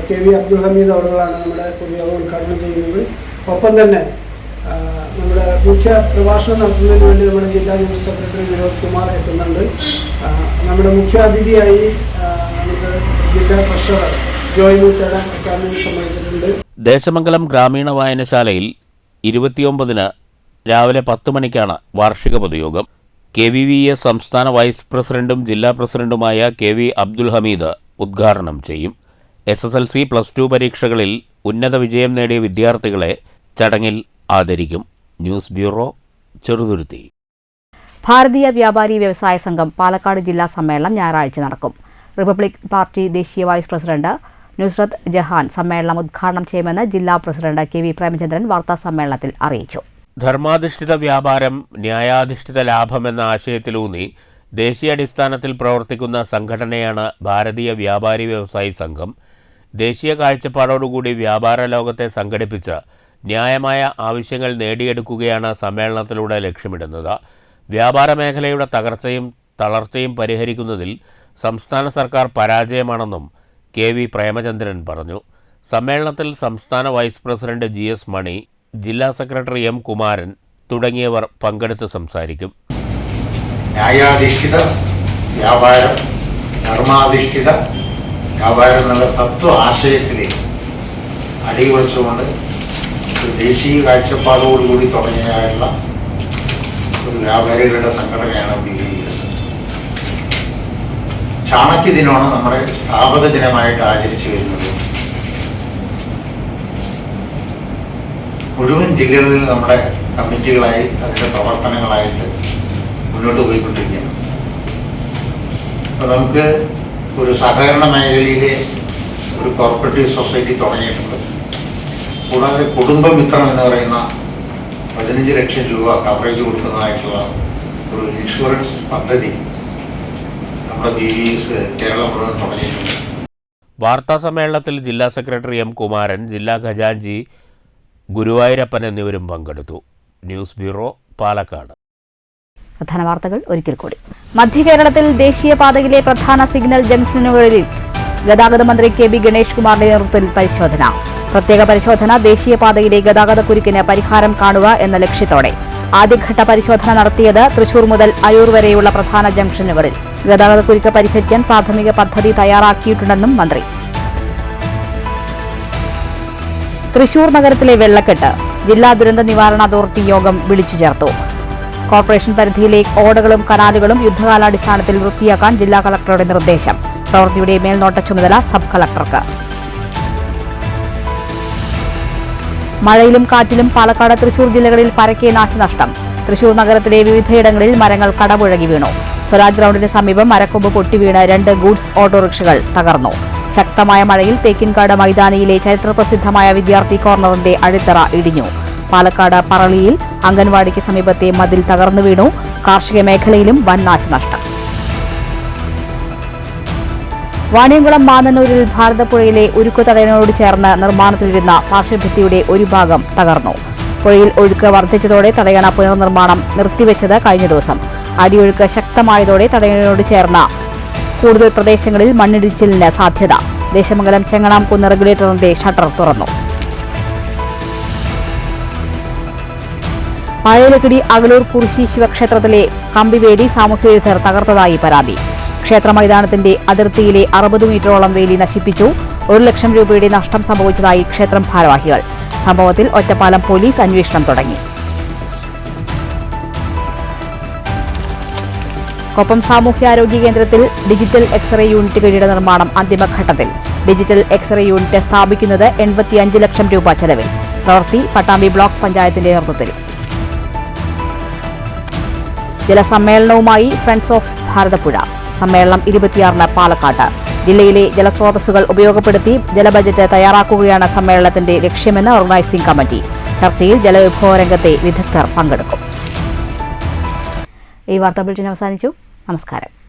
KV അബ്ദുൽ ഹമീദ് അവറുകളാണ് നമ്മുടെ പൊതുയോഗം ഉദ്ഘാടനം ചെയ്യുന്നത്. ഒപ്പം തന്നെ നമ്മുടെ മുഖ്യ പ്രഭാഷണം നടത്തുന്നതിന് വേണ്ടി നമ്മുടെ ജില്ലാ ജനറൽ സെക്രട്ടറി വിനോദ് കുമാർ എത്തുന്നുണ്ട്. നമ്മുടെ മുഖ്യ അതിഥിയായി നമുക്ക് ജില്ലാ ട്രഷറർ ജോയ് മുത്തേടൻ എത്താമെന്ന് സമ്മതിച്ചിട്ടുണ്ട്. ദേശമംഗലം ഗ്രാമീണ വായനശാലയിൽ 29-ന് രാവിലെ 10 മണിക്കാണ് വാർഷിക പൊതുയോഗം. KVVA സംസ്ഥാന വൈസ് പ്രസിഡന്റും ജില്ലാ പ്രസിഡന്റുമായ KV അബ്ദുൽ ഹമീദ് ഉദ്ഘാടനം ചെയ്യും. SSLC +2 പരീക്ഷകളിൽ ഉന്നത വിജയം നേടിയ വിദ്യാർത്ഥികളെ ചടങ്ങിൽ ആദരിക്കും. News bureau, Cheruthuruthy. ഭാരതീയ വ്യാപാരി വ്യവസായ സംഘം പാലക്കാട് ജില്ലാ സമ്മേളനം ഞായറാഴ്ച നടക്കും. റിപ്പബ്ലിക് പാർട്ടി ദേശീയ വൈസ് പ്രസിഡന്റ് നുസ്രത്ത് ജഹാൻ സമ്മേളനം ഉദ്ഘാടനം ചെയ്യുമെന്ന് ജില്ലാ പ്രസിഡന്റ് KV പ്രേമചന്ദ്രൻ വാർത്താസമ്മേളനത്തിൽ അറിയിച്ചു. ധർമാധിഷ്ഠിത വ്യാപാരം, ന്യായാധിഷ്ഠിത ലാഭമെന്ന ആശയത്തിലൂന്നി ദേശീയാടിസ്ഥാനത്തിൽ പ്രവർത്തിക്കുന്ന സംഘടനയാണ് ഭാരതീയ വ്യാപാരി വ്യവസായി സംഘം. ദേശീയ കാഴ്ചപ്പാടോടുകൂടി വ്യാപാര ലോകത്തെ സംഘടിപ്പിച്ച് ന്യായമായ ആവശ്യങ്ങൾ നേടിയെടുക്കുകയാണ് സമ്മേളനത്തിലൂടെ ലക്ഷ്യമിടുന്നത്. വ്യാപാര മേഖലയുടെ തകർച്ചയും തളർച്ചയും പരിഹരിക്കുന്നതിൽ സംസ്ഥാന സർക്കാർ പരാജയമാണെന്നും KV പ്രേമചന്ദ്രൻ പറഞ്ഞു. സമ്മേളനത്തിൽ സംസ്ഥാന വൈസ് പ്രസിഡന്റ് GS മണി, ജില്ലാ സെക്രട്ടറി M കുമാരൻ തുടങ്ങിയവർ പങ്കെടുത്ത് സംസാരിക്കും. ന്യായാധിഷ്ഠിത വ്യാപാരം, ധർമാധിഷ്ഠിത വ്യാപാരം എന്നുള്ള തത്വ ആശയത്തിലേക്ക് അടിയുറച്ചുകൊണ്ട് ഒരു ദേശീയ കാഴ്ചപ്പാടോടുകൂടി തുടങ്ങിയുള്ള ഒരു വ്യാപാരികളുടെ സംഘടനയാണ് BVS. ചാണക്യ ദിനമാണ് നമ്മുടെ സ്ഥാപക ദിനമായിട്ട് ആചരിച്ചു വരുന്നത്. മുഴുവൻ ജില്ലകളിൽ നമ്മുടെ കമ്മിറ്റികളായി അതിൻ്റെ പ്രവർത്തനങ്ങളായിട്ട് മുന്നോട്ട് പോയിക്കൊണ്ടിരിക്കുകയാണ്. അപ്പോൾ നമുക്ക് ഒരു സഹകരണ മേഖലയിലെ ഒരു കോർപ്പറേറ്റീവ് സൊസൈറ്റി തുടങ്ങിയിട്ടുണ്ട്. കൂടാതെ കുടുംബമിത്രം എന്ന് പറയുന്ന 15 ലക്ഷം രൂപ കവറേജ് കൊടുക്കുന്നതായിട്ടുള്ള ഒരു ഇൻഷുറൻസ് പദ്ധതി നമ്മുടെ BVS കേരളം മുഴുവൻ തുടങ്ങിയിട്ടുണ്ട്. വാർത്താ സമ്മേളനത്തിൽ ജില്ലാ സെക്രട്ടറി M കുമാരൻ, ജില്ലാ ഖജാൻജി ഗുരുവായൂരപ്പൻ എന്നിവരും പങ്കെടുത്തു. News bureau, Palakkad. പ്രധാന വാർത്തകൾ ഒരിക്കൽ കൂടി. മധ്യകേരളത്തിൽ ദേശീയപാതയിലെ പ്രധാന സിഗ്നൽ ജംഗ്ഷനുകളിൽ ഗതാഗത മന്ത്രി KB ഗണേഷ് കുമാറിന്റെ നേതൃത്വത്തിൽ പരിശോധന. പ്രത്യേക പരിശോധന ദേശീയപാതയിലെ ഗതാഗതക്കുരുക്കിന് പരിഹാരം കാണുക എന്ന ലക്ഷ്യത്തോടെ. ആദ്യഘട്ട പരിശോധന നടത്തിയത് തൃശൂർ മുതൽ അരൂർ വരെയുള്ള പ്രധാന ജംഗ്ഷനുകളിൽ. ഗതാഗതക്കുരുക്ക് പരിഹരിക്കാൻ പ്രാഥമിക പദ്ധതി തയ്യാറാക്കിയിട്ടുണ്ടെന്നും മന്ത്രി. തൃശൂർ നഗരത്തിലെ വെള്ളക്കെട്ട് ജില്ലാ ദുരന്ത നിവാരണ അതോറിറ്റി യോഗം വിളിച്ചു ചേർത്തു. കോർപ്പറേഷൻ പരിധിയിലെ ഓടകളും കനാലുകളും യുദ്ധകാലാടിസ്ഥാനത്തിൽ വൃത്തിയാക്കാൻ ജില്ലാ കളക്ടറുടെ നിർദ്ദേശം. പ്രവൃത്തിയുടെ മേൽനോട്ട ചുമതല സബ് കളക്ടർക്ക്. മഴയിലും കാറ്റിലും പാലക്കാട്, തൃശൂർ ജില്ലകളിൽ പരക്കെ നാശനഷ്ടം. തൃശൂർ നഗരത്തിലെ വിവിധയിടങ്ങളിൽ മരങ്ങൾ കടപുഴകി വീണു. സ്വരാജ് ഗ്രൌണ്ടിന് സമീപം മരക്കൊമ്പ് പൊട്ടിവീണ് 2 ഗൂഡ്സ് ഓട്ടോറിക്ഷകൾ തകർന്നു. ശക്തമായ മഴയിൽ തേക്കിൻകാട് മൈതാനിയിലെ ചരിത്രപ്രസിദ്ധമായ വിദ്യാർത്ഥി കോർണറിന്റെ അടിത്തറ ഇടിഞ്ഞു. പാലക്കാട് പറളിയിൽ അംഗൻവാടിക്ക് സമീപത്തെ മതിൽ തകർന്നു വീണു. കാർഷിക മേഖലയിലും വൻ നാശനഷ്ടം. വാണിയംകുളം മാന്നന്നൂരിൽ ഭാരതപ്പുഴയിലെ ഉരുക്കുതടയനോട് ചേർന്ന് നിർമ്മാണത്തിലിരുന്ന പാർശ്വഭിത്തിയുടെ ഒരു ഭാഗം തകർന്നു. പുഴയിൽ ഒഴുക്ക് വർദ്ധിച്ചതോടെ തടയണ പുനർനിർമ്മാണം നിർത്തിവെച്ചത് കഴിഞ്ഞ ദിവസം. അടിയൊഴുക്ക് ശക്തമായതോടെ തടയണയോട് ചേർന്ന കൂടുതൽ പ്രദേശങ്ങളിൽ മണ്ണിടിച്ചിലിന് സാധ്യത. ദേശമംഗലം ചെങ്ങണാംകുന്ന് റെഗുലേറ്ററിന്റെ ഷട്ടർ തുറന്നു. പാഴേലക്കിടി അകലൂർ കുറിശി ശിവക്ഷേത്രത്തിലെ കമ്പിവേലി സാമൂഹ്യവിരുദ്ധർ തകർത്തതായി പരാതി. ക്ഷേത്ര മൈതാനത്തിന്റെ അതിർത്തിയിലെ 60 മീറ്ററോളം വേലി നശിപ്പിച്ചു. 1 ലക്ഷം രൂപയുടെ നഷ്ടം സംഭവിച്ചതായി ക്ഷേത്രം ഭാരവാഹികൾ. സംഭവത്തിൽ ഒറ്റപ്പാലം പോലീസ് അന്വേഷണം തുടങ്ങി. കൊപ്പം സാമൂഹ്യാരോഗ്യ കേന്ദ്രത്തിൽ ഡിജിറ്റൽ എക്സ്റേ യൂണിറ്റ് കെട്ടിട നിർമ്മാണം അന്തിമഘട്ടത്തിൽ. ഡിജിറ്റൽ എക്സ്റേ യൂണിറ്റ് സ്ഥാപിക്കുന്നത് 85 ലക്ഷം രൂപ ചെലവിൽ. പ്രവൃത്തി പട്ടാമ്പി ബ്ലോക്ക് പഞ്ചായത്തിന്റെ നേതൃത്വത്തിൽ. ജലസമ്മേളനവുമായി ഫ്രണ്ട്സ് ഓഫ് ഭാരതപ്പുഴ. സമ്മേളനം 26-ന് പാലക്കാട്ട്. ജില്ലയിലെ ജലസ്രോതസ്സുകൾ ഉപയോഗപ്പെടുത്തി ജലബജറ്റ് തയ്യാറാക്കുകയാണ് സമ്മേളനത്തിന്റെ ലക്ഷ്യമെന്ന് ഓർഗനൈസിംഗ് കമ്മിറ്റി. ചർച്ചയിൽ ജലവിഭവ രംഗത്തെ വിദഗ്ധർ പങ്കെടുക്കും. ഈ വാർത്താ ബുള്ളറ്റിൻ അവസാനിച്ചു. നമസ്കാരം.